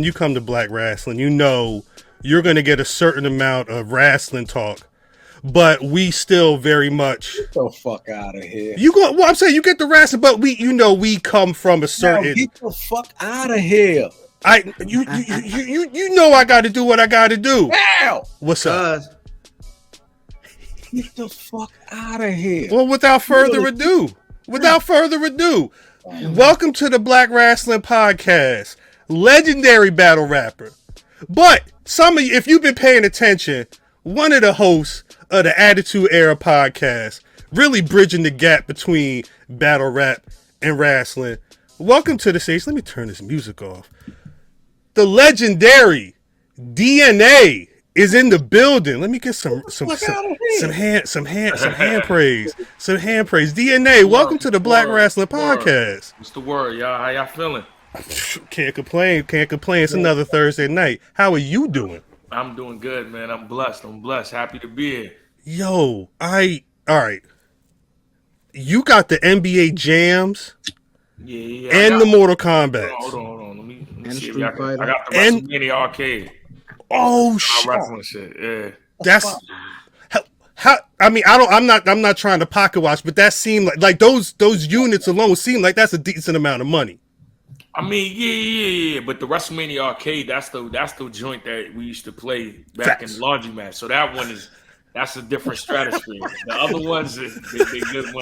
you come to Black Rasslin, you know you're going to get a certain amount of wrestling talk, but we still very much get the fuck out of here. I'm saying you get the wrestling, but we come from a certain. Now get the fuck out of here. You know I got to do what I got to do. Ow! What's up? Get the fuck out of here. Well, without further ado, welcome to the Black Rasslin Podcast. Legendary battle rapper. But some of you, if you've been paying attention, one of the hosts of the Attitude Era podcast, really bridging the gap between battle rap and wrestling. Welcome to the stage. Let me turn this music off. The legendary DNA is in the building. Let me get some hand praise. DNA, welcome to the Black Rasslin Podcast. What's the word, y'all? How y'all feeling? Can't complain. It's another Thursday night. How are you doing? I'm doing good, man. I'm blessed. Happy to be here. Yo, all right. You got the NBA jams. Yeah. And the Mortal Kombat. Hold on. Let me see if I got the WrestleMania arcade. Oh shit! Wrestling shit. Yeah. That's how. I mean, I'm not trying to pocket watch, but that seemed like those units alone seem like that's a decent amount of money. I mean, yeah. But the WrestleMania arcade, that's the joint that we used to play back in the laundromat. So that's a different stratosphere. The other ones, they good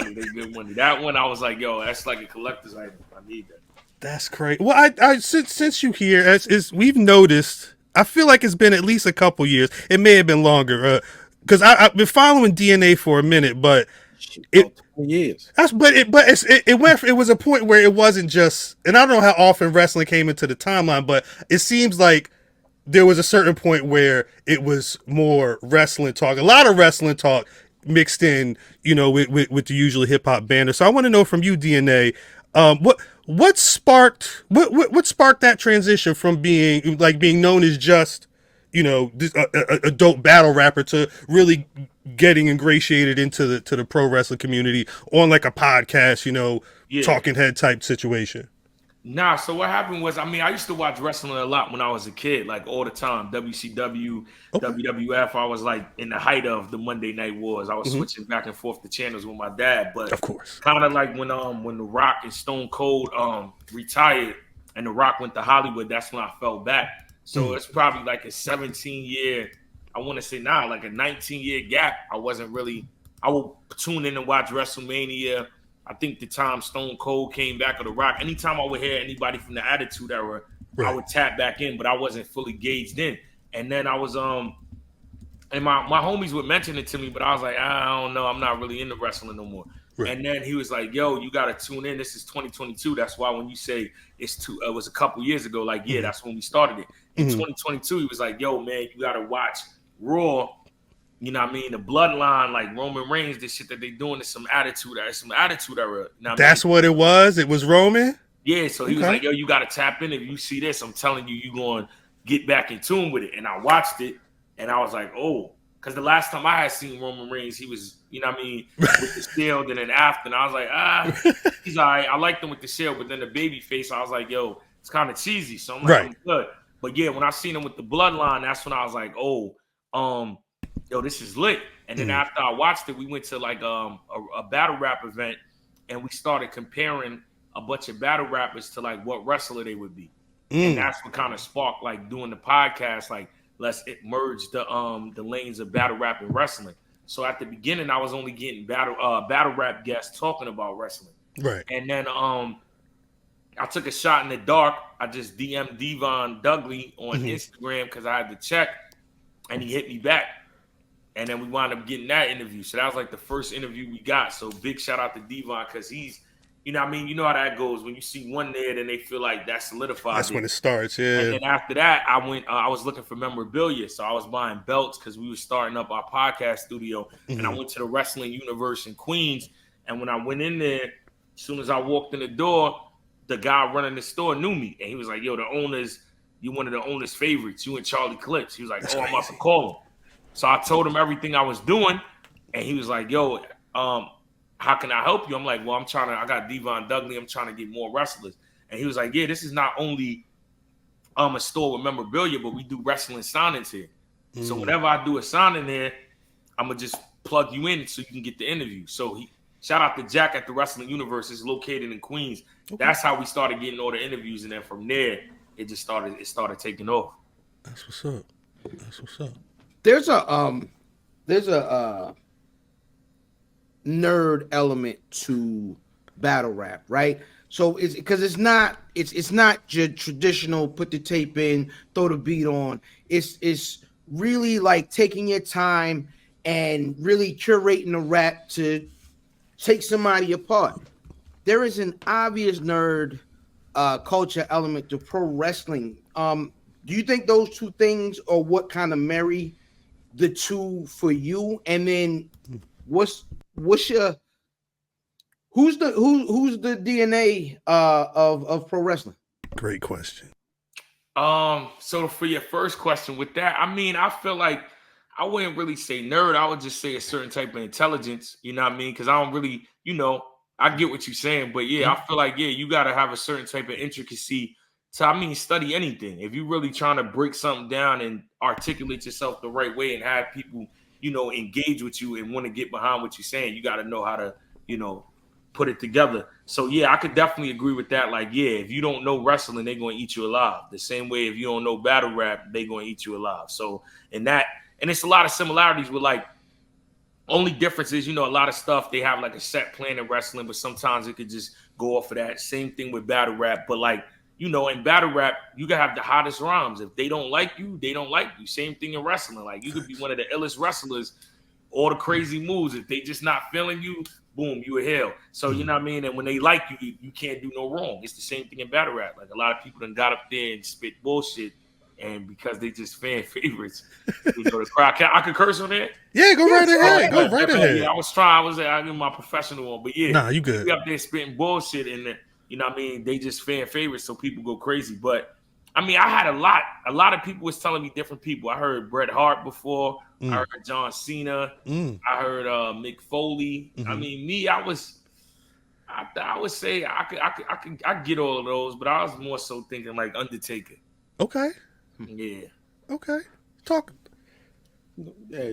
money. That one, I was like, yo, that's like a collector's item. I need that. That's crazy. Well, I since you here, as we've noticed. I feel like it's been at least a couple years. It may have been longer because I've been following DNA for a minute, but it was a point where it wasn't just, and I don't know how often wrestling came into the timeline, but it seems like there was a certain point where it was more wrestling talk, a lot of wrestling talk mixed in, with the usual hip hop banner. So I want to know from you, DNA, what sparked that transition from being known as just a dope battle rapper to really getting ingratiated into the pro wrestling community on like a podcast, talking head type situation? Nah, so what happened was, I used to watch wrestling a lot when I was a kid, like all the time. WCW, WWF. I was like in the height of the Monday Night Wars. I was switching back and forth the channels with my dad. But of course, kind of like when The Rock and Stone Cold retired and The Rock went to Hollywood, that's when I fell back. So it's probably like a 17-year, I want to say now, like a 19-year gap. I would tune in and watch WrestleMania. I think the time Stone Cold came back, or The Rock, anytime I would hear anybody from the Attitude Era, right, I would tap back in, but I wasn't fully gauged in. And then I was, and my homies would mention it to me, but I was like, I don't know, I'm not really into wrestling no more. Right. And then he was like, yo, you got to tune in. This is 2022. That's why when you say it was a couple years ago, like, yeah, that's when we started it. In 2022, he was like, yo, man, you got to watch Raw. You know what I mean? The bloodline, like Roman Reigns, this shit that they doing is some attitude era. You know That's what it was? It was Roman? Yeah, so he was like, yo, you got to tap in. If you see this, I'm telling you, you're going to get back in tune with it. And I watched it, and I was like, oh. Because the last time I had seen Roman Reigns, he was, you know what I mean, with the shield, and then after. And I was like, he's all right. I liked him with the shield, but then the baby face, I was like, yo, it's kind of cheesy. So I'm like, I'm good. But yeah, when I seen him with the bloodline, that's when I was like, yo, this is lit. And then after I watched it, we went to like a battle rap event, and we started comparing a bunch of battle rappers to like what wrestler they would be. And that's what kind of sparked like doing the podcast, like let's merge the lanes of battle rap and wrestling. So at the beginning, I was only getting battle rap guests talking about wrestling. Right. And then I took a shot in the dark. I just DM'd Devon Dudley on Instagram because I had to check, and he hit me back. And then we wound up getting that interview. So that was like the first interview we got. So big shout out to Devon because he's, you know what I mean? You know how that goes. When you see one there, then they feel like that's solidified. That's when it starts, yeah. And then after that, I was looking for memorabilia. So I was buying belts because we were starting up our podcast studio. And I went to the Wrestling Universe in Queens. And when I went in there, as soon as I walked in the door, the guy running the store knew me. And he was like, yo, you're one of the owner's favorites. You and Charlie Clips. He was like, that's crazy. I'm about to call him. So I told him everything I was doing, and he was like, yo, how can I help you? I'm like, well, I got Devon Dudley. I'm trying to get more wrestlers. And he was like, yeah, this is not only a store with memorabilia, but we do wrestling signings here. So whenever I do a signing there, I'm gonna just plug you in so you can get the interview. So shout out to Jack at the Wrestling Universe. It's located in Queens. Okay. That's how we started getting all the interviews, and then from there, it started taking off. That's what's up. That's what's up. There's a nerd element to battle rap, right? So it's because it's not your traditional put the tape in, throw the beat on. It's really like taking your time and really curating the rap to take somebody apart. There is an obvious nerd culture element to pro wrestling. Do you think those two things are what kind of marry the two for you? And then who's the DNA of pro wrestling? Great question. So for your first question with that, I mean, I feel like I wouldn't really say nerd. I would just say a certain type of intelligence, you know what I mean? Because I don't really, I get what you're saying, but yeah, I feel like, you got to have a certain type of intricacy to, study anything. If you're really trying to break something down and articulate yourself the right way and have people, engage with you and want to get behind what you're saying, you got to know how to, put it together. So yeah, I could definitely agree with that. Like, yeah, if you don't know wrestling, they're going to eat you alive. The same way if you don't know battle rap, they're going to eat you alive. So and it's a lot of similarities with like, only difference is, a lot of stuff, they have like a set plan in wrestling, but sometimes it could just go off of that. Same thing with battle rap. But like, in battle rap, you can have the hottest rhymes. If they don't like you, they don't like you. Same thing in wrestling. Like you could be one of the illest wrestlers, all the crazy moves. If they just not feeling you, boom, you a hell. So, you know what I mean? And when they like you, you can't do no wrong. It's the same thing in battle rap. Like a lot of people done got up there and spit bullshit. And because they just fan favorites, the crowd. I could curse on that? Yeah, go right ahead. Go right ahead. Yeah, I give my professional one. But yeah, nah, you good. We up there spitting bullshit and they just fan favorites, so people go crazy. But I had a lot of people was telling me different people. I heard Bret Hart before. I heard John Cena. I heard Mick Foley. Me, I would say I get all of those, but I was more so thinking like Undertaker. Okay. Yeah. Okay. Talk. Yeah.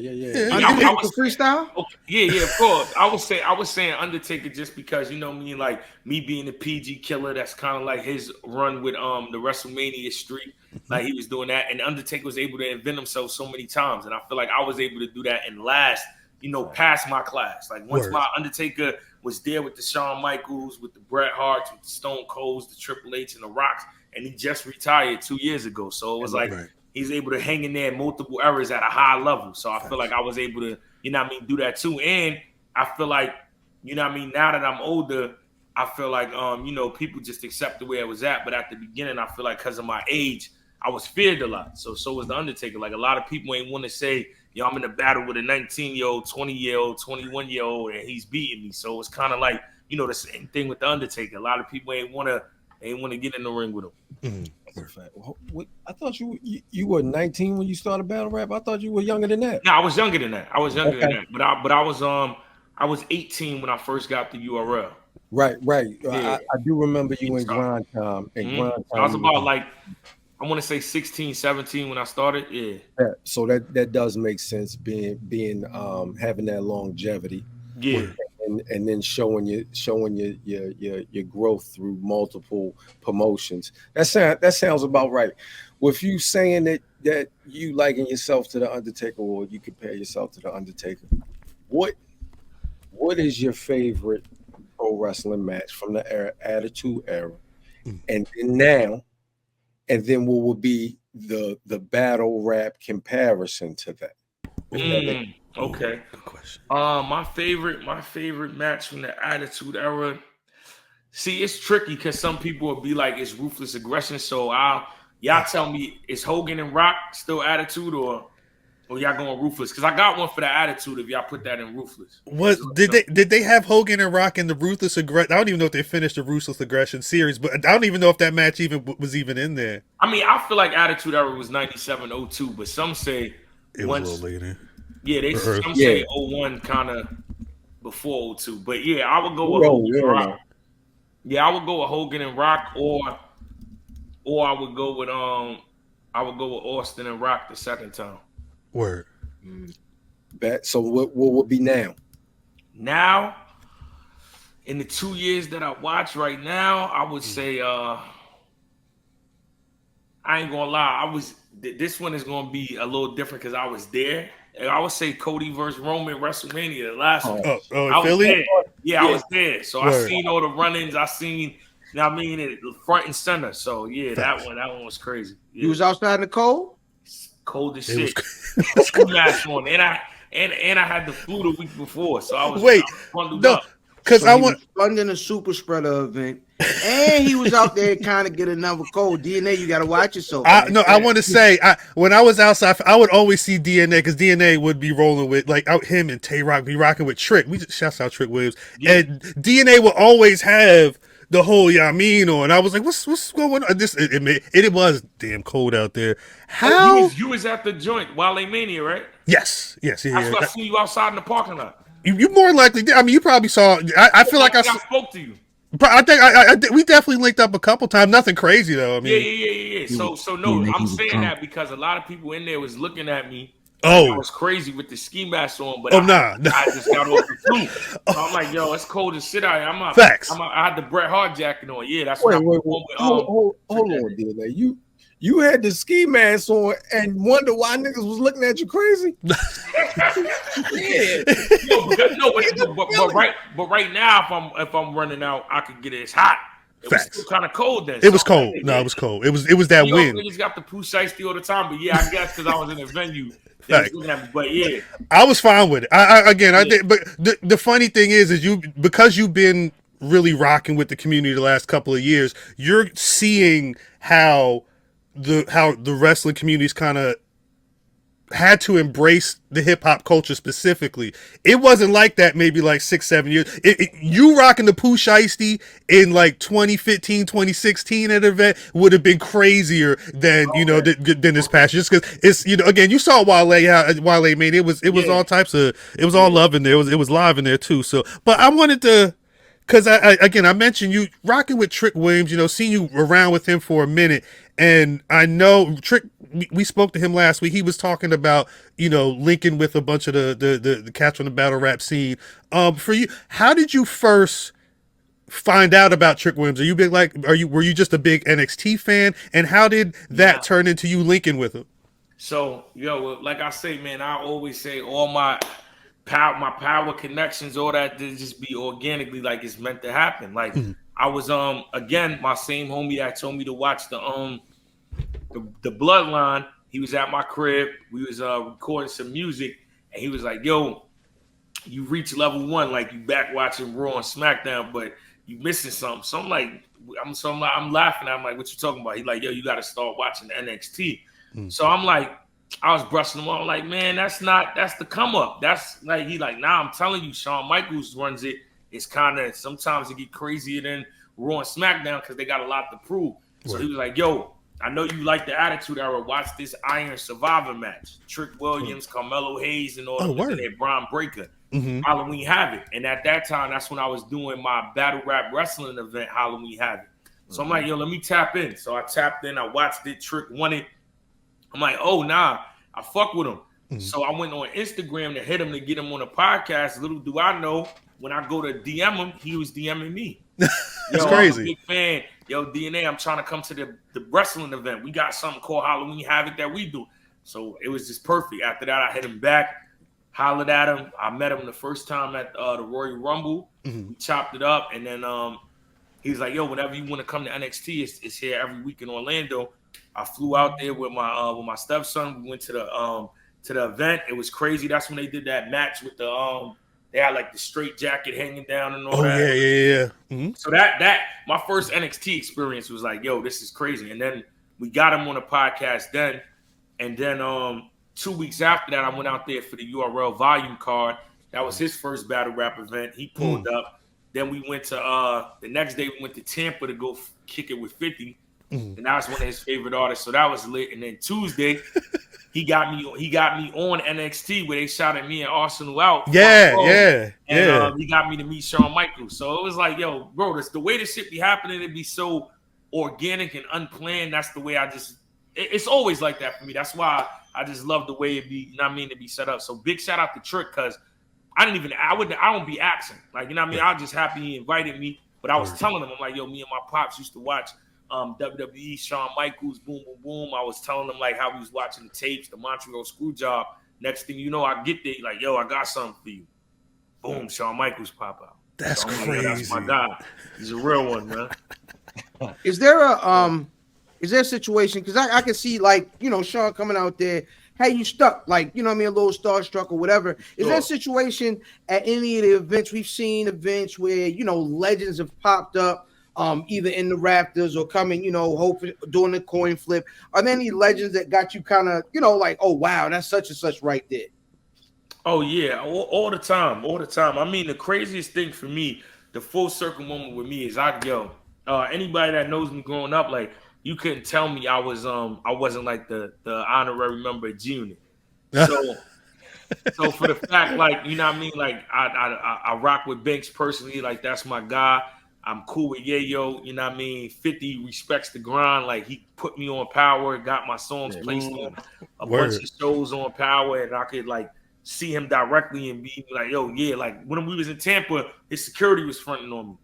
I was freestyle. Okay. Yeah, of course. I was saying Undertaker just because like me being the PG killer. That's kind of like his run with the WrestleMania streak. Like he was doing that, and Undertaker was able to invent himself so many times, and I feel like I was able to do that and last, past my class. Like once my Undertaker was there with the Shawn Michaels, with the Bret Harts, with the Stone Colds, the Triple H, and the Rocks. And he just retired 2 years ago. So it was like he's able to hang in there multiple eras at a high level. So I feel like I was able to, do that too. And I feel like, now that I'm older, I feel like, people just accept the way I was at. But at the beginning, I feel like because of my age, I was feared a lot. So was the Undertaker. Like a lot of people ain't want to say, I'm in a battle with a 19-year-old, 20-year-old, 21-year-old, and he's beating me. So it's kind of like, the same thing with the Undertaker. A lot of people ain't want to get in the ring with him. That's a fact. I thought you were 19 when you started battle rap. I thought you were younger than that. No, I was younger than that. But I was 18 when I first got the URL. Right. Yeah. I do remember you in grind time. I was about like, I want to say 16, 17 when I started. Yeah. So that does make sense. Being having that longevity. Yeah. And then showing your growth through multiple promotions. That sounds about right. With you saying that you liken yourself to the Undertaker, or you compare yourself to the Undertaker, what is your favorite pro wrestling match from the Attitude Era, and then now, and then what would be the battle rap comparison to that? Okay. Good question. My favorite match from the Attitude Era. See, it's tricky because some people will be like, it's ruthless aggression. So y'all tell me, is Hogan and Rock still Attitude, or y'all going ruthless? Because I got one for the Attitude. If y'all put that in ruthless, Did they have Hogan and Rock in the ruthless aggression? I don't even know if they finished the ruthless aggression series, but I don't even know if that match was even in there. I feel like Attitude Era was 97-02, but some say it was a little later. Yeah, some say 01 kind of before 02. But yeah, I would go with Hogan and Rock. Yeah, I would go with Hogan and Rock, or or I would go with Austin and Rock the second time. Word. Bet. So what would be now? Now, in the 2 years that I watch right now, I would say I ain't gonna lie. This one is gonna be a little different because I was there. And I would say Cody versus Roman WrestleMania, the last one. I was Philly? There. Yeah, I was there. So I seen all the run-ins. I seen, it front and center. So yeah, that one was crazy. Yeah. You was outside in the cold? Cold as shit. Ski mask on. And I had the flu the week before. So I was bundled up. Because I want funding a super spreader event, and he was out there kind of get another cold. DNA, you got to watch yourself. I want to say, when I was outside, I would always see DNA because DNA would be rolling with him and Tay Rock be rocking with Trick. We just shouts out Trick Williams, and DNA would always have the whole on. I was like, what's going on? It was damn cold out there. How you was at the joint Wale Mania, right? Yes. That's why I see you outside in the parking lot. You more likely did. I mean, you probably saw. I feel like I spoke to you. I think we definitely linked up a couple times. Nothing crazy though. I mean, yeah. So no, I'm saying that because a lot of people in there was looking at me. Oh, I was crazy with the ski mask on, but nah. I just got off the flu. So I'm like, yo, it's cold as shit out here. Facts. I had the Bret Hart jacket on. Yeah, that's wait, what hold on, DNA. You had the ski mask on and wonder why niggas was looking at you crazy. But right now, if I'm running out, I could get it. It's hot. It was still kind of cold then. It was cold. No, it was cold. It was that wind. Niggas got the poo shiesty all the time, but yeah, I guess because I was in a venue. But yeah, I was fine with it. I did. But the funny thing is because you've been really rocking with the community the last couple of years, you're seeing how the wrestling community's kind of had to embrace the hip hop culture specifically. It wasn't like that maybe 6-7 years. You rocking the Pooh Shiesty in 2015, 2016 at an event would have been crazier than than this past year. Just because it's again you saw Wale made it was all types of it was all love in there. It was live in there too. So, but I wanted to. Because I mentioned you rocking with Trick Williams, seeing you around with him for a minute, and I know Trick. We spoke to him last week. He was talking about linking with a bunch of the cats on the battle rap scene. For you, how did you first find out about Trick Williams? Were you just a big NXT fan, and how did that turn into you linking with him? So like I say, man, I always say all my power connections, all that, to just be organically like it's meant to happen. Like I was again, my same homie that told me to watch the Bloodline. He was at my crib. We was recording some music, and he was like, "Yo, you reached level 1, like you back watching Raw and SmackDown, but you missing something." So I'm like, I'm laughing. I'm like, "What you talking about?" He like, "Yo, you got to start watching the NXT." So I'm like, I was brushing him off. I'm like, man, that's the come up. That's like, he like, nah, I'm telling you, Shawn Michaels runs it. It's kind of, sometimes it get crazier than Raw and SmackDown because they got a lot to prove. So he was like, yo, I know you like the Attitude Era. Watch this Iron Survivor match. Trick Williams, Carmelo Hayes, and all that. Braun Breaker. Halloween Havoc. And at that time, that's when I was doing my battle rap wrestling event, Halloween Havoc. So I'm like, yo, let me tap in. So I tapped in. I watched it. Trick won it. I'm like, oh, nah, I fuck with him. So I went on Instagram to hit him to get him on a podcast. Little do I know, when I go to DM him, he was DMing me. That's crazy. I'm a big fan. Yo, DNA, I'm trying to come to the wrestling event. We got something called Halloween Havoc that we do. So it was just perfect. After that, I hit him back, hollered at him. I met him the first time at the Royal Rumble. We chopped it up. And then he was like, yo, whenever you want to come to NXT, it's here every week in Orlando. I flew out there with my stepson. We went to the event. It was crazy. That's when they did that match with they had like the straight jacket hanging down and all that. Yeah. So that my first NXT experience was like, yo, this is crazy. And then we got him on a podcast then. And then 2 weeks after that, I went out there for the URL volume card. That was his first battle rap event. He pulled up. Then we went to the next day, we went to Tampa to go kick it with 50. And that was one of his favorite artists. So that was lit. And then Tuesday, he got me on NXT where they shouted me and Arsenal out. Yeah. He got me to meet Shawn Michaels. So it was like, yo, bro, the way this shit be happening, it be so organic and unplanned, that's the way it's always like that for me. That's why I just love the way it be, you know what I mean, to be set up. So big shout out to Trick, because I don't be asking. Like, you know what I mean? I was just happy he invited me. But I was telling him, I'm like, yo, me and my pops used to watch WWE, Shawn Michaels, Boom, Boom, Boom. I was telling him, like, how we was watching the tapes, the Montreal Screwjob. Next thing you know, I get there, like, yo, I got something for you. Boom, Shawn Michaels pop out. That's crazy. Like, that's my guy. He's a real one, man. Is there a situation? Because I can see, like, you know, Shawn coming out there. Hey, you stuck, like, you know what I mean, a little starstruck or whatever. Is there a situation at any of the events? We've seen events where, you know, legends have popped up, either in the rafters or coming, you know, hoping doing the coin flip. Are there any legends that got you kind of, you know, like, oh wow, that's such and such right there? Oh yeah, all the time. I mean, the craziest thing for me, the full circle moment with me is anybody that knows me growing up, like, you couldn't tell me I wasn't like the honorary member of G Unit. So for the fact, like, you know what I mean, like, I rock with Banks personally, like, that's my guy. I'm cool with Yayo, you know what I mean? 50 respects the grind, like, he put me on Power, got my songs placed on a bunch of shows on Power, and I could, like, see him directly and be like, yo, yeah, like, when we was in Tampa, his security was fronting on me.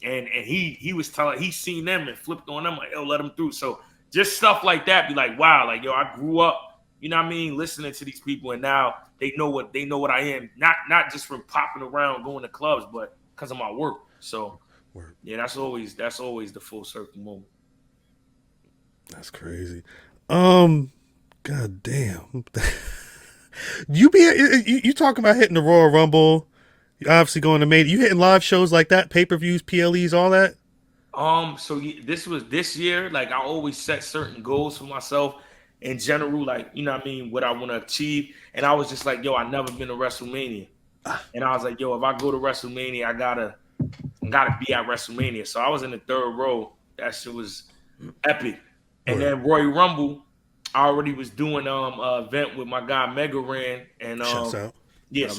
And he was telling, he seen them and flipped on them, like, yo, let them through. So just stuff like that, be like, wow, like, yo, I grew up, you know what I mean, listening to these people, and now they know what I am, not just from popping around going to clubs, but because of my work. So yeah, that's always the full circle moment. That's crazy. God damn. You talking about hitting the Royal Rumble? You obviously going to you hitting live shows like that, pay-per-views, PLEs, all that? So this was this year. Like, I always set certain goals for myself in general, like, you know what I mean, what I want to achieve. And I was just like, yo, I never been to WrestleMania. And I was like, yo, if I go to WrestleMania, I gotta be at WrestleMania. So I was in the third row. That shit was epic. And then Royal Rumble, I already was doing an event with my guy Mega Ran, and shout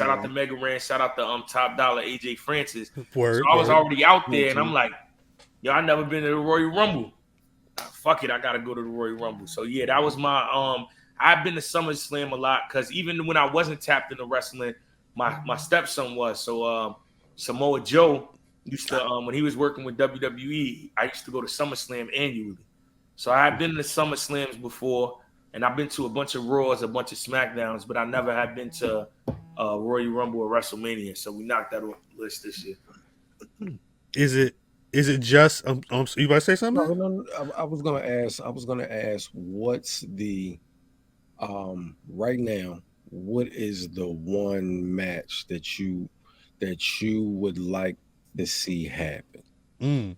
out to Mega Ran, shout out to Top Dollar AJ Francis. So I was already out there, and I'm like, yo, I never been to the Royal Rumble. Fuck it, I gotta go to the Royal Rumble. So yeah, that was my I've been to SummerSlam a lot, because even when I wasn't tapped into wrestling, my stepson was. So Samoa Joe used to when he was working with WWE, I used to go to SummerSlam annually. So I had been to SummerSlams before, and I've been to a bunch of Raws, a bunch of SmackDowns, but I never had been to Royal Rumble or WrestleMania. So we knocked that off the list this year. Is it just you about to say something? No, I was gonna ask what's the right now, what is the one match that you would like to see happen?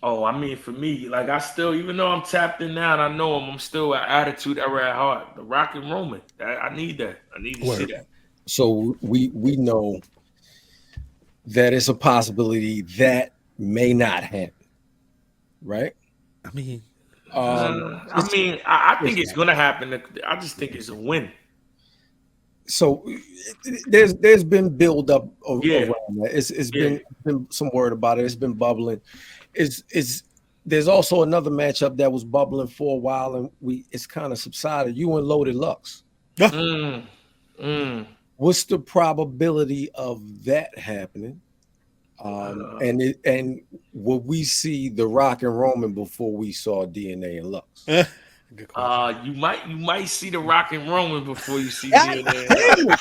Oh, I mean, for me, like, I still, even though I'm tapped in now and I know I'm still at Attitude Era at heart. The Rock and Roman, I need that. I need to see that. So we know that it's a possibility that may not happen, right? I mean, I think it's gonna happen. I just think it's a win. So there's been build up around that. It's been some word about it. It's been bubbling. There's also another matchup that was bubbling for a while, and it's kind of subsided. You and Loaded Lux. What's the probability of that happening? And would we see the Rock and Roman before we saw DNA and Lux? You might see the Rock and Roman before you see DNA.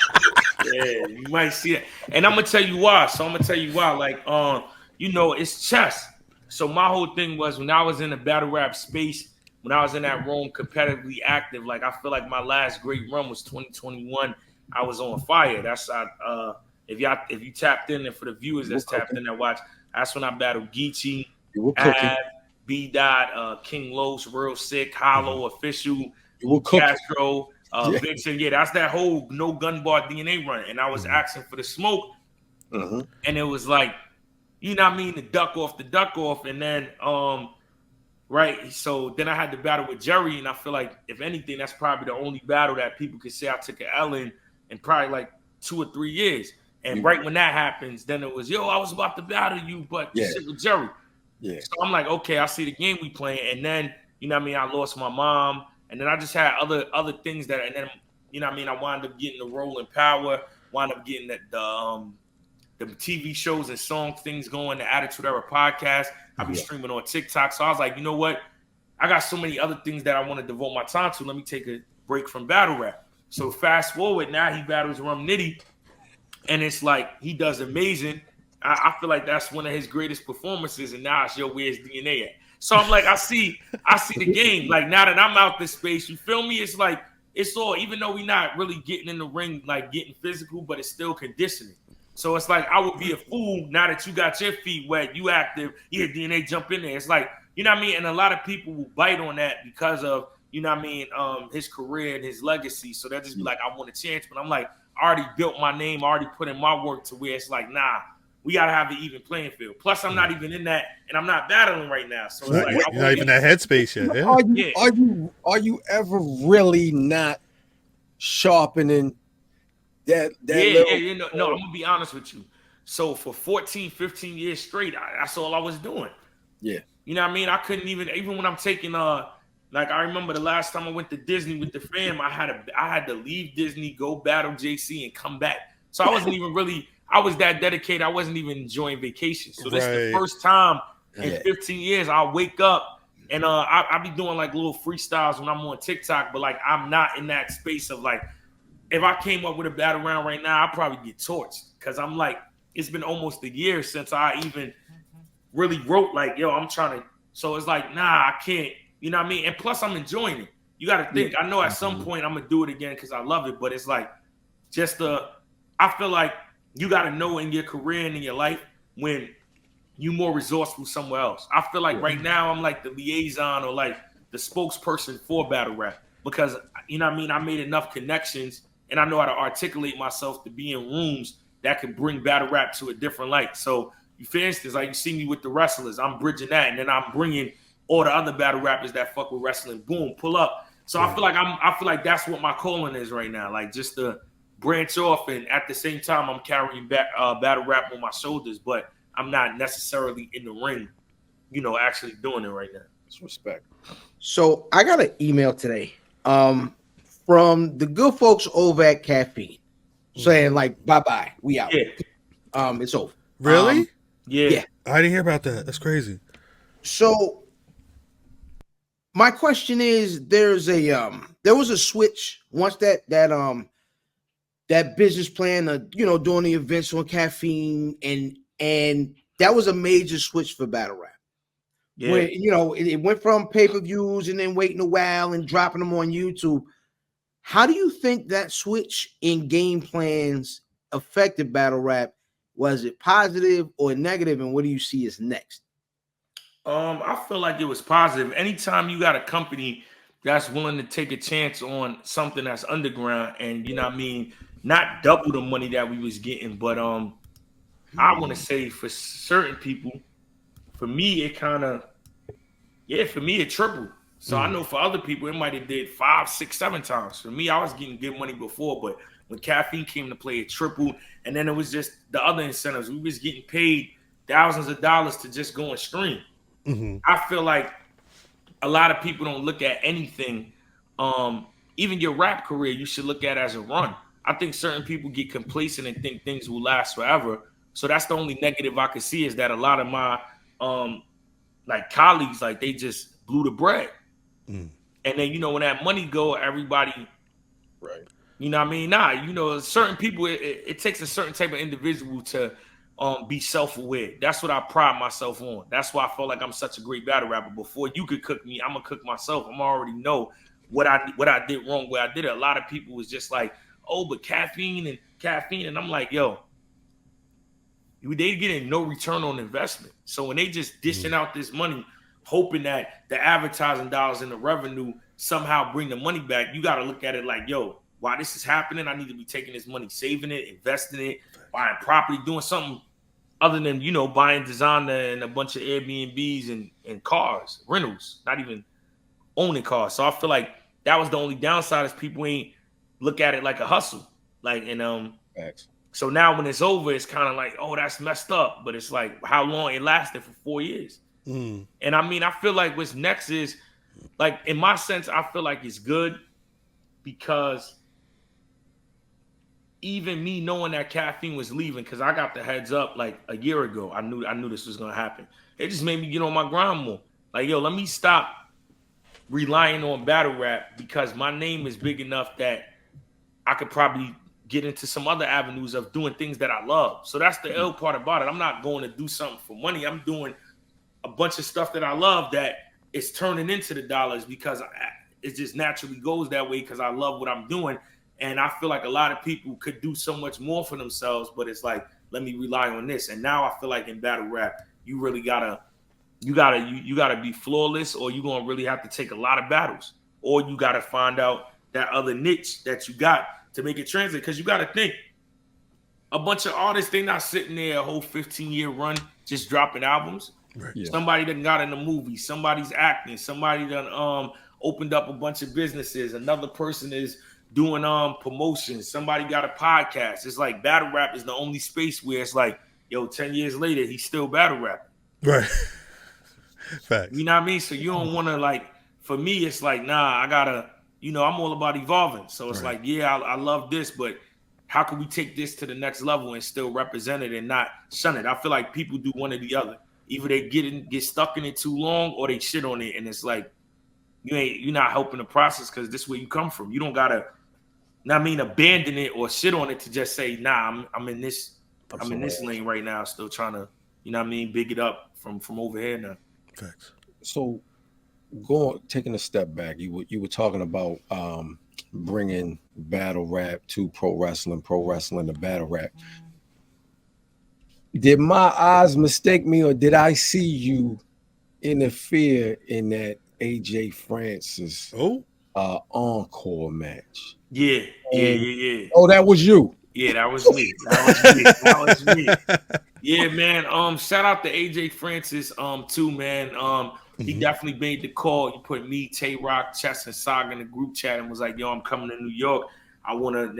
Yeah, you might see it. And I'm gonna tell you why. Like, it's chess. So my whole thing was, when I was in the battle rap space, when I was in that Rome competitively active, like, I feel like my last great run was 2021. I was on fire. That's if you tapped in, and for the viewers that's tapped in and watch, that's when I battled Geechee, Ab, B Dot, King Los, Real Sick, Hollow, Official, Castro, Vixen. Yeah, that's that whole no gun bar DNA run. And I was asking for the smoke, and it was like, you know what I mean, the duck off, and then right. So then I had to battle with Jerry, and I feel like, if anything, that's probably the only battle that people could say I took an L in probably like 2 or 3 years. And right when that happens, then it was, yo, I was about to battle you, but shit with Jerry. Yeah. So I'm like, okay, I see the game we playing, and then you know what I mean, I lost my mom, and then I just had other things that, and then you know what I mean, I wound up getting the role in Power, wound up getting the TV shows and song things going, the Attitude Era podcast. I be streaming on TikTok, so I was like, you know what, I got so many other things that I want to devote my time to. Let me take a break from battle rap. So fast forward, now he battles Rum Nitty, and it's like he does amazing. I feel like that's one of his greatest performances, and now it's yo, where's DNA at? So I'm like, I see the game. Like now that I'm out this space, you feel me? It's like it's all, even though we're not really getting in the ring, like getting physical, but it's still conditioning. So it's like I would be a fool now that you got your feet wet, you active, you hear DNA jump in there. It's like, you know what I mean? And a lot of people will bite on that because of, you know what I mean, his career and his legacy. So they'll just be like, I want a chance. But I'm like, I already built my name, I already put in my work to where it's like, nah, we gotta have the even playing field. Plus, I'm not even in that, and I'm not battling right now. So it's like, you're not even in that headspace yet. Yeah. Are you ever really not sharpening that little... No, I'm gonna be honest with you. So for 14, 15 years straight, that's all I was doing. Yeah. You know what I mean? I couldn't even when I'm taking like I remember the last time I went to Disney with the fam, I had to leave Disney, go battle JC, and come back. So I wasn't even really. I was that dedicated. I wasn't even enjoying vacation. So this is the first time in 15 years I'll wake up and I be doing like little freestyles when I'm on TikTok, but like I'm not in that space of like, if I came up with a battle round right now, I'd probably get torched because I'm like, it's been almost a year since I even really wrote like, yo, I'm trying to. So it's like, nah, I can't. You know what I mean? And plus I'm enjoying it. You got to think. I know at some point I'm going to do it again because I love it, but it's like I feel like you got to know in your career and in your life when you more resourceful somewhere else. I feel like right now I'm like the liaison or like the spokesperson for battle rap because, you know what I mean, I made enough connections and I know how to articulate myself to be in rooms that can bring battle rap to a different light. So, for instance, like you see me with the wrestlers, I'm bridging that, and then I'm bringing all the other battle rappers that fuck with wrestling. Boom, pull up. So I feel like that's what my calling is right now, like just to branch off, and at the same time I'm carrying back battle rap on my shoulders, but I'm not necessarily in the ring, you know, actually doing it right now. It's respect. So I got an email today from the good folks over at Caffeine saying like, bye-bye, we out. Yeah. It's over. Really? Yeah. I didn't hear about that. That's crazy. So my question is, there was a switch once that business plan of, you know, doing the events on Caffeine, and that was a major switch for battle rap. Yeah. Where, you know, it went from pay-per-views and then waiting a while and dropping them on YouTube. How do you think that switch in game plans affected battle rap? Was it positive or negative, and what do you see as next? I feel like it was positive. Anytime you got a company that's willing to take a chance on something that's underground and, you know what I mean, not double the money that we was getting, but I want to say for certain people, for me, it tripled. So I know for other people, it might have did 5, 6, 7 times. For me, I was getting good money before, but when Caffeine came to play, it tripled. And then it was just the other incentives. We was getting paid thousands of dollars to just go and stream. Mm-hmm. I feel like a lot of people don't look at anything. Even your rap career, you should look at as a run. I think certain people get complacent and think things will last forever. So that's the only negative I could see, is that a lot of my like colleagues, like they just blew the bread. And then, you know, when that money go, everybody, right? You know what I mean? Nah, you know, certain people, it takes a certain type of individual to be self-aware. That's what I pride myself on. That's why I feel like I'm such a great battle rapper. Before you could cook me, I'm gonna cook myself. I'm already know what I did wrong, where I did it. A lot of people was just like, oh, but caffeine, and I'm like, yo, they getting no return on investment. So when they just dishing out this money, hoping that the advertising dollars and the revenue somehow bring the money back, you got to look at it like, yo, while this is happening, I need to be taking this money, saving it, investing it, buying property, doing something other than, you know, buying designer and a bunch of Airbnbs and cars, rentals, not even owning cars. So I feel like that was the only downside, is people ain't look at it like a hustle. Like, and so now when it's over, it's kind of like, oh, that's messed up. But it's like how long it lasted for 4 years. Mm. And I mean, I feel like what's next is, like, in my sense, I feel like it's good because even me knowing that caffeine was leaving, because I got the heads up like a year ago. I knew this was gonna happen. It just made me get on my grind more. Like, yo, let me stop relying on battle rap because my name is big enough that I could probably get into some other avenues of doing things that I love. So that's the ill part about it. I'm not going to do something for money. I'm doing a bunch of stuff that I love that is turning into the dollars because it just naturally goes that way because I love what I'm doing. And I feel like a lot of people could do so much more for themselves, but it's like, let me rely on this. And now I feel like in battle rap, you really gotta be flawless, or you're gonna really have to take a lot of battles, or you gotta find out that other niche that you got to make it translate. Because you gotta think, a bunch of artists, they not sitting there a whole 15-year run just dropping albums. Right. Yeah. Somebody that got in a movie, somebody's acting, somebody that opened up a bunch of businesses, another person is doing promotions, somebody got a podcast. It's like battle rap is the only space where it's like, yo, 10 years later, he's still battle rapping. Right. Facts. You know what I mean? So you don't want to, like, for me, it's like, nah, I gotta, I'm all about evolving. So it's like, yeah, I love this, but how can we take this to the next level and still represent it and not shun it? I feel like people do one or the other. Either they get stuck in it too long, or they shit on it, and it's like, you're not helping the process because this is where you come from. You don't gotta, abandon it or shit on it to just say, nah, I'm in this lane right now, still trying to, big it up from over here now. Facts. So, taking a step back, you were talking about bringing battle rap to pro wrestling to battle rap. Did my eyes mistake me, or did I see you interfere in that AJ Francis encore match? Yeah. Oh, that was you. Yeah, that was me. That was me. Yeah, man. Shout out to AJ Francis, too, man. He definitely made the call. He put me, Tay Rock, Chess, and Saga in the group chat and was like, yo, I'm coming to New York. I wanna,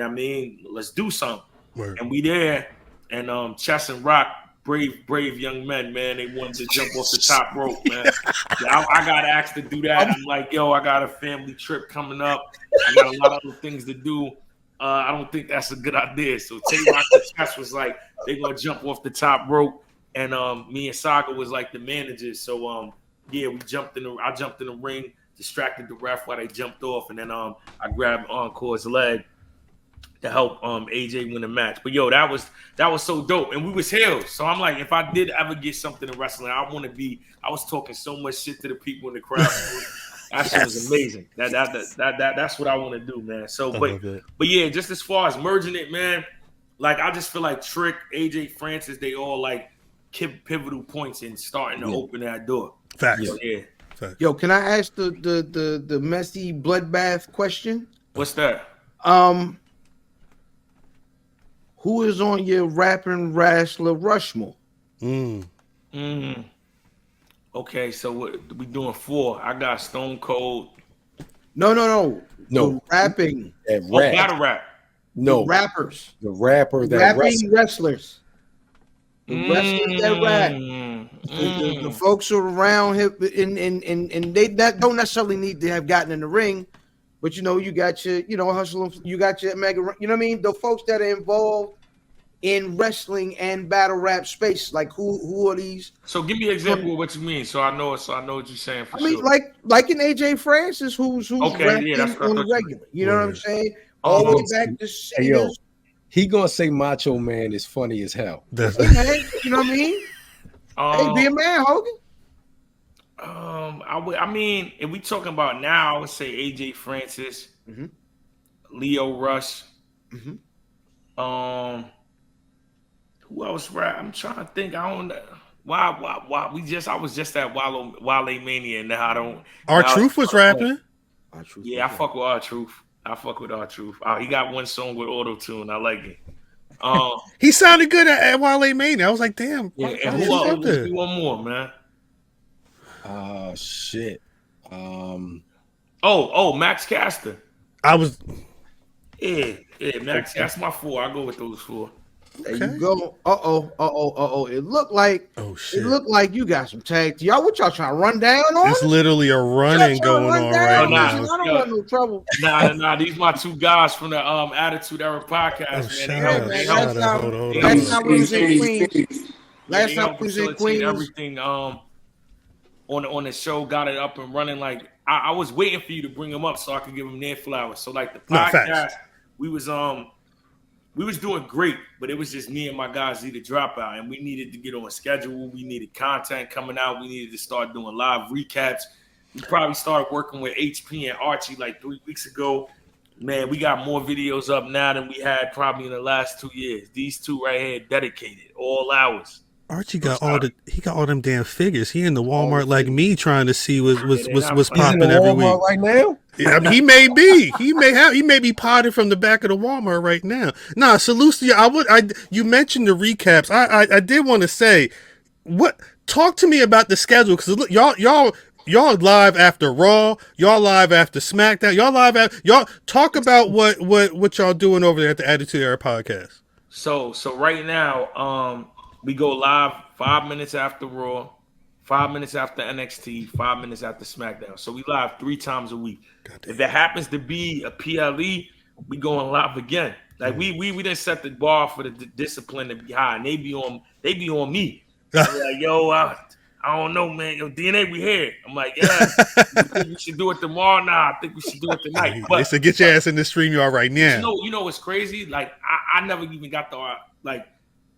let's do something. Word. And we there. And Chess and Rock, brave young men, man. They wanted to jump off the top rope, man. I got asked to do that. I'm like, yo, I got a family trip coming up. I got a lot of other things to do. I don't think that's a good idea. So Tay Rock and Chess was like, they're gonna jump off the top rope, and me and Saga was like the managers. So yeah, I jumped in the ring, distracted the ref while they jumped off, and then I grabbed Encore's leg to help AJ win the match. But yo, that was so dope, and we was heels. So I'm like, if I did ever get something in wrestling, I was talking so much shit to the people in the crowd. That shit was amazing. That's what I want to do, man. So, but yeah, just as far as merging it, man, like I just feel like Trick, AJ Francis, they all like pivotal points in starting to open that door. Facts. So, yeah. Facts. Yo, can I ask the messy bloodbath question? What's that? Who is on your rapping wrestler Rushmore? Okay, so we doing 4. I got Stone Cold. No. No. Rapping. Battle rap. No. The rappers. The rapper that rapping wrestlers. The wrestlers that rap. The folks who are around him, and they don't necessarily need to have gotten in the ring, but you got your, hustling, you got your mega, you know what I mean? The folks that are involved in wrestling and battle rap space, like who are these? So give me an example of what you mean, so I know what you're saying. For sure. like an AJ Francis, who's okay, rapping yeah, that's on the regular. You know what I'm saying? All the way back to singers. He gonna say Macho Man is funny as hell. Hey, man, you know what I mean? Hey, be a man, Hogan. I mean, if we talking about now, I would say AJ Francis, Leo Rush. Who else rap? I'm trying to think. I don't know. Why? I was just at Wale Mania, and now I don't. R-Truth was rapping. Yeah, I fuck with R-Truth. He got one song with auto-tune. I like it. He sounded good at Wale Mania. I was like, damn. Yeah, and who else? Let's do one more, man. Shit. Max Caster. I was. Yeah, Max. That's my 4. I go with those 4. There you go. It looked like you got some tag. Y'all, what y'all trying to run down on? It's literally a running going on right now. I don't want no trouble. Nah. These my two guys from the Attitude Era podcast, man. Last time we was in Queens. Last time we was in Queens. Everything on the show, got it up and running. Like I was waiting for you to bring them up so I could give them their flowers. So like the podcast, we was doing great, but it was just me and my guys need to drop out, and we needed to get on a schedule. We needed content coming out. We needed to start doing live recaps. We probably started working with HP and Archie like 3 weeks ago. Man, we got more videos up now than we had probably in the last 2 years. These two right here, dedicated, all hours. Archie got all them damn figures. He in the Walmart like me, trying to see what's popping every week. Right now, I mean, he may be. He may be potted from the back of the Walmart right now. Nah, salute to you. You mentioned the recaps. I did want to say, talk to me about the schedule, because y'all live after Raw, y'all live after SmackDown, y'all talk about what y'all doing over there at the Attitude Era podcast. So right now, we go live 5 minutes after Raw, 5 minutes after NXT, 5 minutes after SmackDown. So we live 3 times a week. If there happens to be a PLE, we going live again. Like we didn't set the bar for the discipline to be high, and they be on me. They're like, yo, I don't know, man. Yo, DNA, we here. I'm like, yeah. I think we should do it tomorrow. Nah, I think we should do it tonight. But they said, get your ass in the stream yard right now. You know what's crazy? Like I never even got to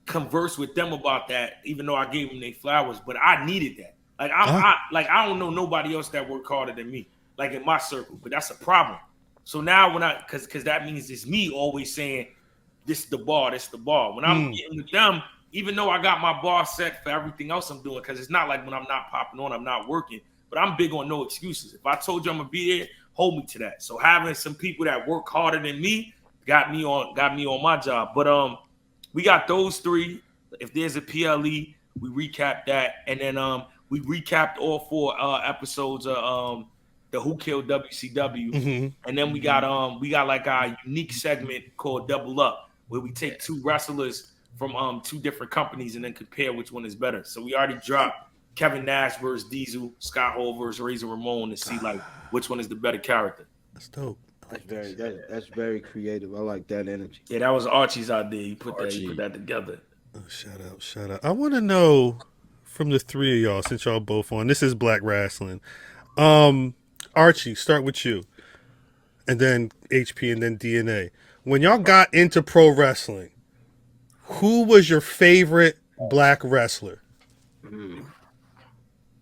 converse with them about that, even though I gave them their flowers. But I needed that. Like I don't know nobody else that work harder than me, like in my circle. But that's a problem. So now because that means it's me always saying, this is the bar, this is the bar. When I'm getting with them, even though I got my bar set for everything else I'm doing, because it's not like when I'm not popping on, I'm not working. But I'm big on no excuses. If I told you I'm gonna be there, hold me to that. So having some people that work harder than me got me on my job. But we got those 3. If there's a PLE, we recap that, and then we recapped all 4 episodes of the Who Killed WCW, and then we got like our unique segment called Double Up, where we take 2 wrestlers from 2 different companies and then compare which one is better. So we already dropped Kevin Nash versus Diesel, Scott Hall versus Razor Ramon, to see like which one is the better character. That's dope. That's very creative. I like that energy. Yeah, that was Archie's idea. He put that together. Oh, shout out. I want to know from the 3 of y'all, since y'all both on. This is Black Rasslin. Archie, start with you, and then HP, and then DNA. When y'all got into pro wrestling, who was your favorite black wrestler?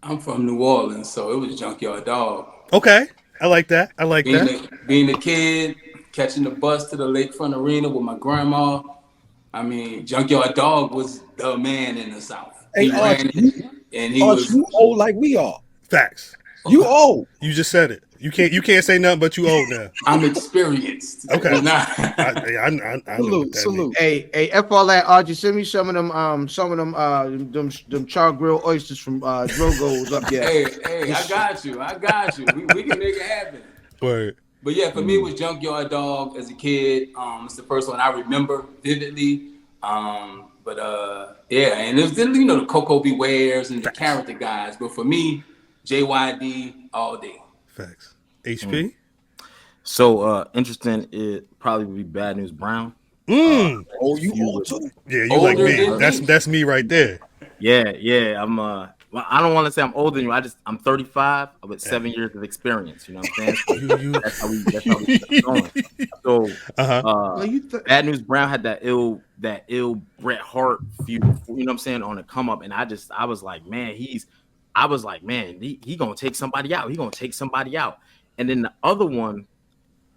I'm from New Orleans, so it was Junkyard Dog. Okay, I like that. Being a kid, catching the bus to the Lakefront Arena with my grandma. I mean, Junkyard Dog was the man in the South. Hey, he was you old like we are. Facts. You old. You just said it. You can't say nothing, but you old now. I'm experienced. Okay. I know Salute. Hey, F all that, Archie. Send me some of them char grill oysters from Drogo's up there. Hey, I got you. We can make it happen. Word. But yeah, for me, it was Junkyard Dog as a kid. It's the first one I remember vividly. And it was the Coco Bewares and the character guys. But for me, JYD all day. Facts. HP. So interesting. It probably would be Bad News Brown. You old too? Yeah, you like me. That's me right there. Yeah. I'm well, I don't want to say I'm older than you. I'm 35 with 7 years of experience. You know what I'm saying? That's how we going. So Bad News Brown had that ill Bret Hart feud. You know what I'm saying, on the come up, and I was like, man, he gonna take somebody out. And then the other one,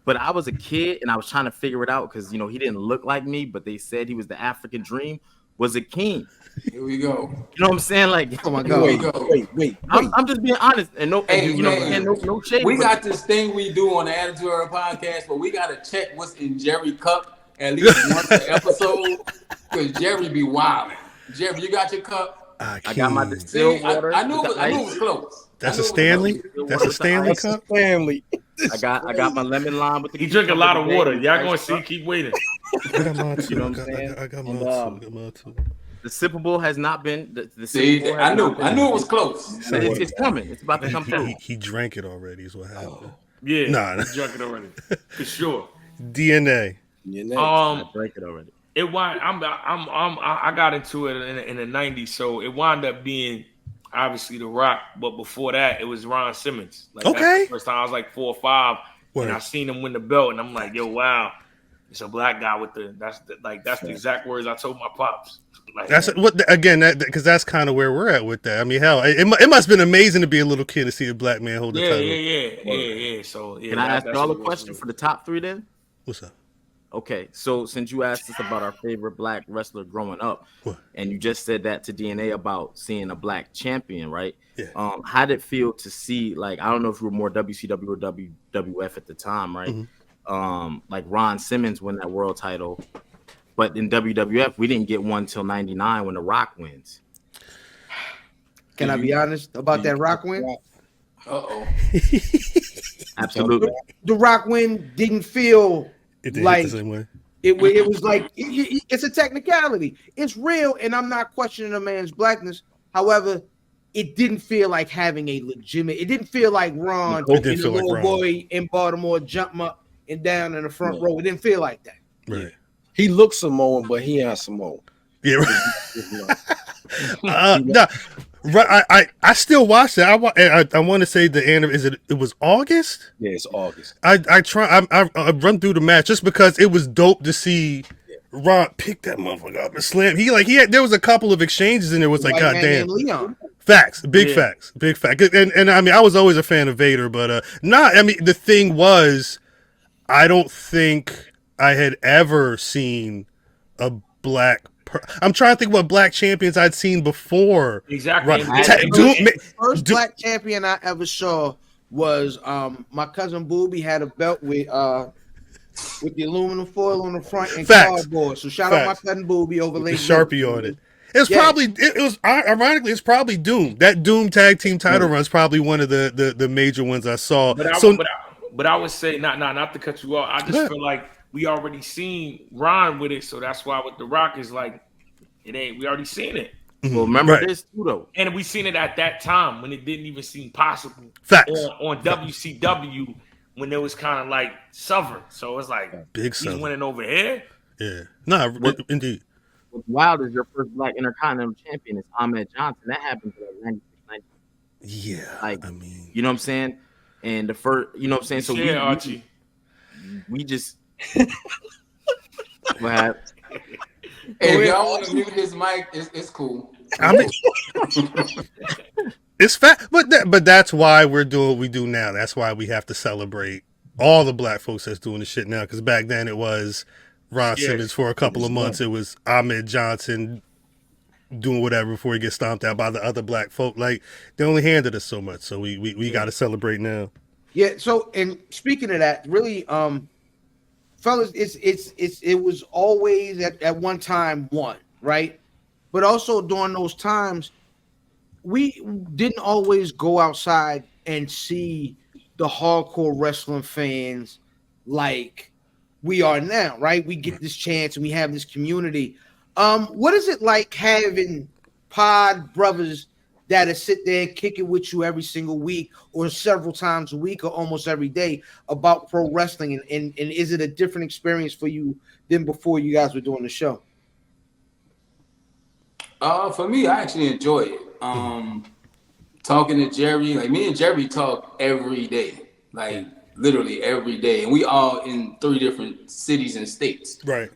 but I was a kid and I was trying to figure it out because he didn't look like me, but they said he was the African Dream. Was a king. Here we go. You know what I'm saying? Like, oh my God. Wait. I'm just being honest, and no shade. We got this thing we do on the Attitude Era podcast, but we gotta check what's in Jerry cup at least once an episode, because Jerry be wild. Jerry, you got your cup? I got my distilled water. I knew it was close. That's a Stanley. That's a Stanley cup. Stanley. I got my lemon lime with the. He drink a lot of water. Y'all gonna Iced see. up. Keep waiting. I got mine too. You know what I'm saying? I got And, mine too. The Sippable has not been. The See, Sippable I has knew not been- it was close. It's coming. It's about to come through. He drank it already. Is what happened. Yeah, Nah. he drunk it already for sure. DNA. You know? I drank it already. It wind. I got into it in the '90s, so it wound up being obviously The Rock, but before that, it was Ron Simmons. Like, Okay. that's the first time I was like 4 or 5, Word. and I seen him win the belt, and I'm like, yo, wow, it's a black guy with the. That's the exact words I told my pops. Like, That's what again. Because that's kind of where we're at with that. I mean, hell, it must have been amazing to be a little kid to see a black man hold the title. yeah. So yeah. Can I ask that's y'all a what it was question me. for the top 3 then? What's up? Okay, so since you asked us about our favorite black wrestler growing up, What? and you just said that to DNA about seeing a black champion, right? Yeah. How did it feel to see, like, I don't know if you were more WCW or WWF at the time, right? Mm-hmm. Like Ron Simmons win that world title, but in WWF we didn't get one till '99 when The Rock wins. Can I be honest about that Rock win? Absolutely. The Rock win didn't feel It didn't like hit the same way. it was like it's a technicality. It's real, and I'm not questioning a man's blackness. However, it didn't feel like having a legitimate. It didn't feel like Ron It and didn't the feel like little Ron. boy in Baltimore jumping up and down in the front row. It didn't feel like that. Right. He looks Samoan, but he ain't Samoan. Yeah. No. Right. I still watched it. I want to say the end. It was August. Yeah, it's August. I run through the match just because it was dope to see Ron pick that motherfucker up and slam. There was a couple of exchanges and it was like, White God man damn. named Leon. Facts, big fact. And I mean, I was always a fan of Vader, but the thing was, I don't think I had ever seen a black. I'm trying to think what black champions I'd seen before. Exactly. The first black champion I ever saw was my cousin Booby had a belt with the aluminum foil on the front and cardboard. So shout out my cousin Booby over the late Sharpie on it. It was ironically it's probably Doom. That Doom tag team title run is probably one of the major ones I saw. But I would say not to cut you off. I just feel like we already seen Ron with it, so that's why with The Rock is like it ain't. We already seen it. Well, remember this too, though, and we seen it at that time when it didn't even seem possible. Facts. On WCW when it was kind of like Southern, so it's like big. He's winning over here. Yeah, indeed. What's wild is your first black intercontinental champion is Ahmed Johnson. That happened to like 96, 97. Yeah, like I mean, you know what I'm saying. And the first, you know what I'm saying. So Archie, we just. What happened? Hey, if y'all want to mute his mic, it's cool. I mean, it's fat, but that's why we're doing what we do now. That's why we have to celebrate all the black folks that's doing the shit now. Because back then it was Ron Simmons for a couple of months. It was Ahmed Johnson doing whatever before he gets stomped out by the other black folk. Like they only handed us so much, so we got to celebrate now. Yeah. So, and speaking of that, really, fellas, it was always at one time one, right? But also during those times, we didn't always go outside and see the hardcore wrestling fans like we are now, right? We get this chance and we have this community. What is it like having pod brothers that sit there and kick it with you every single week or several times a week or almost every day about pro wrestling? And is it a different experience for you than before you guys were doing the show? For me, I actually enjoy it. Talking to Jerry, like me and Jerry talk every day, like literally every day. And we all in 3 different cities and states. Right.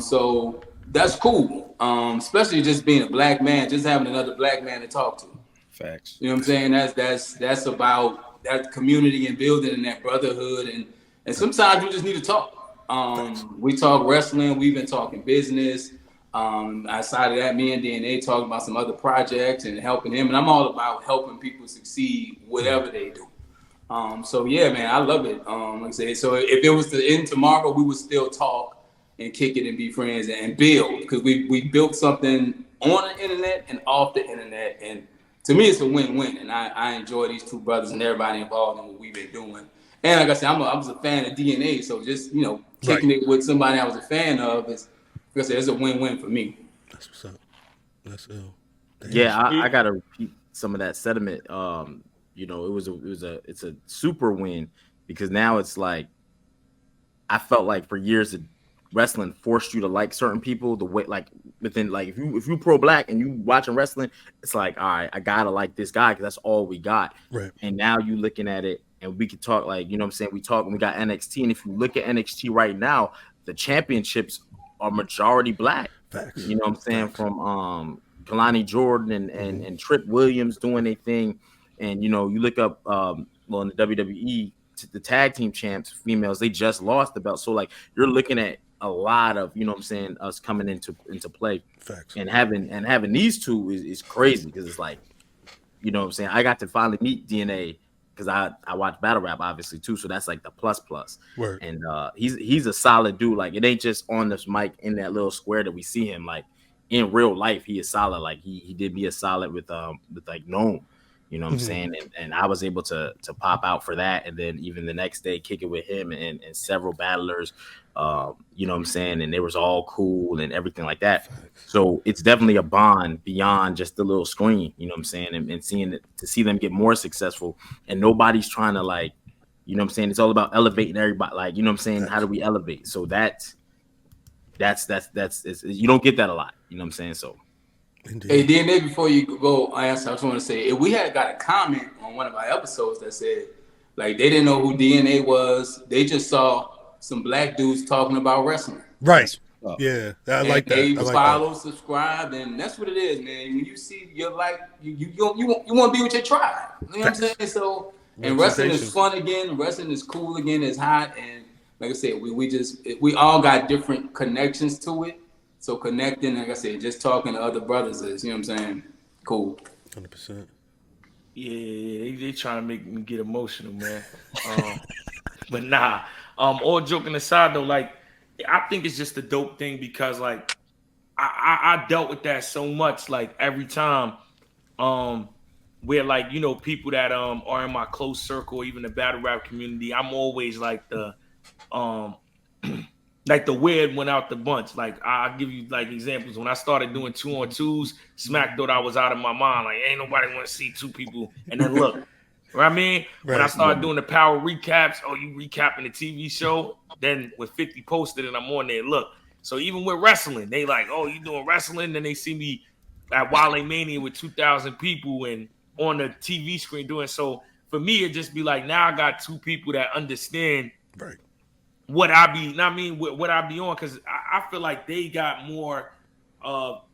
So that's cool. Especially just being a black man, just having another black man to talk to. Facts. You know what I'm saying? That's about that community and building and that brotherhood. And sometimes you just need to talk. We talk wrestling. We've been talking business. Outside of that, me and DNA talking about some other projects and helping him. And I'm all about helping people succeed, whatever they do. So yeah, man, I love it. Like I said, so if it was to end tomorrow, we would still talk and kick it and be friends and build, because we built something on the internet and off the internet. And to me, it's a win-win. And I enjoy these 2 brothers and everybody involved in what we've been doing. And like I said, I was a fan of DNA, so just kicking it with somebody I was a fan of is, like I said, it's a win-win for me. That's what's up. That's ill. Damn. Yeah, I gotta repeat some of that sentiment. It's a super win because now it's like I felt like for years that wrestling forced you to like certain people the way like within like if you pro black and you watching wrestling, it's like all right, I gotta like this guy because that's all we got. Right. And now you looking at it and we could talk like what I'm saying, we talk and we got NXT, and if you look at NXT right now, the championships are majority black. Facts. You know what I'm saying? Facts. From Kalani Jordan and Tripp Williams doing their thing. And you look up in the WWE, the tag team champs, females, they just lost the belt. So like you're looking at a lot of, us coming into play. Facts. And having these two is crazy because it's like, I got to finally meet DNA because I watch battle rap obviously too. So that's like the plus. Word. And he's a solid dude. Like it ain't just on this mic in that little square that we see him. Like in real life, he is solid. Like he did me a solid with like Gnome. You know what I'm saying? And I was able to pop out for that. And then even the next day, kick it with him and several battlers, you know what I'm saying? And they was all cool and everything like that. So it's definitely a bond beyond just the little screen, you know what I'm saying? And seeing it, to see them get more successful and nobody's trying to like, you know what I'm saying? It's all about elevating everybody. Like, you know what I'm saying? How do we elevate? So that's you don't get that a lot, you know what I'm saying? So. Indeed. Hey, DNA, before you go, I just want to say, if we had got a comment on one of our episodes that said, like, they didn't know who DNA was. They just saw some black dudes talking about wrestling. Right. Yeah, I like that. They like follow, that. subscribe, and that's what it is, man. When you see, you're like, you want to be with your tribe. You know what I'm saying? So, and wrestling is fun again. Wrestling is cool again. It's hot. And like I said, we all got different connections to it. So connecting, like I said, just talking to other brothers is, you know what I'm saying? Cool. 100%. Yeah, they trying to make me get emotional, man. But nah. All joking aside though, like I think it's just a dope thing because like I dealt with that so much, like every time, where like people that are in my close circle, even the battle rap community, I'm always like the like the weird one out the bunch. Like I'll give you like examples. When I started doing 2-on-2s, Smack thought I was out of my mind. Like ain't nobody want to see two people. And then look, what I mean? Right. When I started doing the power recaps, you recapping the TV show. Then when 50 posted and I'm on there, look. So even with wrestling, they like, you doing wrestling? Then they see me at Wale Mania with 2,000 people and on the TV screen doing. So for me, it just be like, now I got two people that understand right. what I be on, because I feel like they got more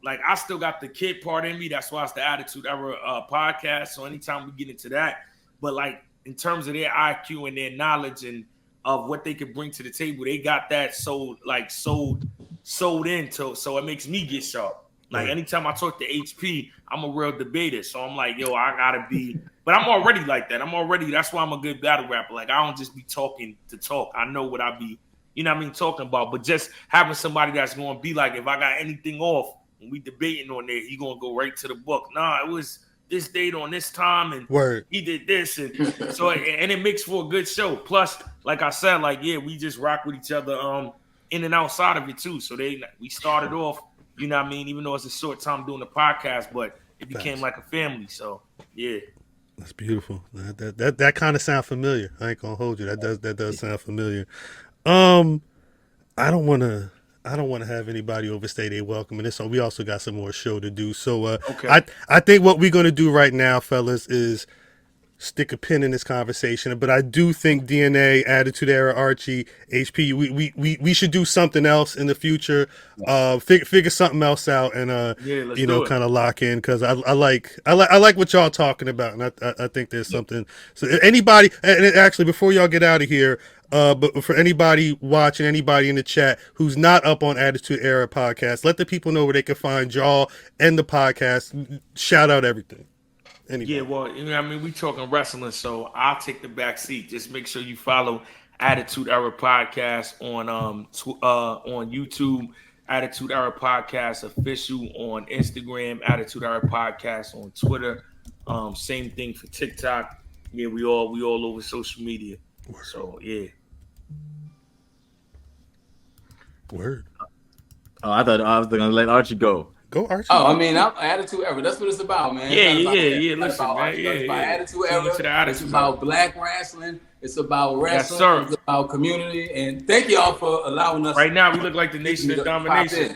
like I still got the kid part in me. That's why it's the Attitude Era podcast. So anytime we get into that, but like in terms of their IQ and their knowledge and of what they could bring to the table, they got that sold into. So it makes me get sharp. Like anytime I talk to HP, I'm a real debater. So I'm like, I gotta be. But I'm already like that. That's why I'm a good battle rapper. Like I don't just be talking to talk. I know what I be, talking about. But just having somebody that's going to be like, if I got anything off when we debating on there, he going to go right to the book. Nah, it was this date on this time and he did this. And so, and it makes for a good show. Plus, like I said, we just rock with each other in and outside of it too. So we started off, even though it's a short time doing the podcast, but it became like a family. So, yeah. That's beautiful. That kind of sound familiar. I ain't gonna hold you. That does sound familiar. I don't want to have anybody overstay their welcome in this. So we also got some more show to do. So I think what we're gonna do right now, fellas, is stick a pin in this conversation. But I do think DNA, Attitude Era, Archie, HP, we should do something else in the future. Figure something else out and kind of lock in, because I like what y'all talking about, and I think there's something. So anybody, and actually before y'all get out of here, but for anybody watching, anybody in the chat who's not up on Attitude Era podcast, let the people know where they can find y'all and the podcast. Shout out everything. Anybody. Yeah, well, we talking wrestling, so I'll take the back seat. Just make sure you follow Attitude Era Podcast on YouTube, Attitude Era Podcast Official on Instagram, Attitude Era Podcast on Twitter. Same thing for TikTok. Yeah, we all over social media. So yeah. Word. Oh, I thought I was gonna let Archie go. Go, Archie. Oh, I mean, attitude era. That's what it's about, man. Yeah. It's Listen, about man. Archie. Yeah, It's about attitude Tune era. into the attitude It's about era. black wrestling. It's about Yes, wrestling. sir. It's about community. And thank y'all for allowing us. Right now, we look like the nation of domination.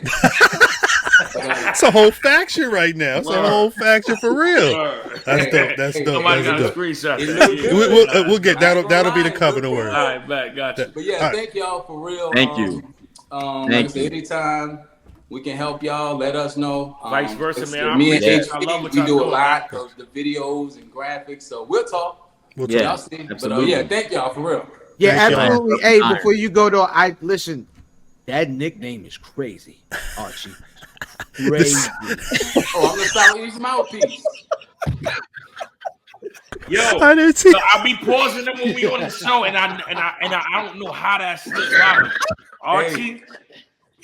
It's a whole faction right now. It's a whole faction for real. That's dope. That's dope. Somebody That's got a dope. screenshot. We'll get that'll be the cover. Don't worry. All right, back. Gotcha. But yeah, All right. thank y'all for real. Thank you. Like I said, anytime we can help y'all, let us know. Vice versa, man. Me and I HP, love what we y'all do a doing, lot of the videos and graphics. So we'll talk. Yeah, Y'all see. But absolutely. yeah, thank y'all for real. Yeah, Thank y'all. absolutely. Hey, All before you go though, I listen. That nickname is crazy, Archie. Crazy. Oh, I'm gonna start with his mouthpiece. Yo, I didn't see. so I be pausing them when we on the show, and I don't know how that slipped out. Archie,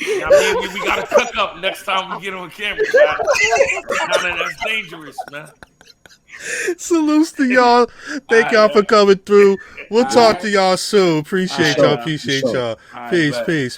I mean, we got to cook up next time we get on camera. Man. That's dangerous, man. Salutes to y'all. Thank y'all for coming through. We'll talk to y'all soon. Appreciate y'all. Sure. Peace. All right, Peace. bet. Peace.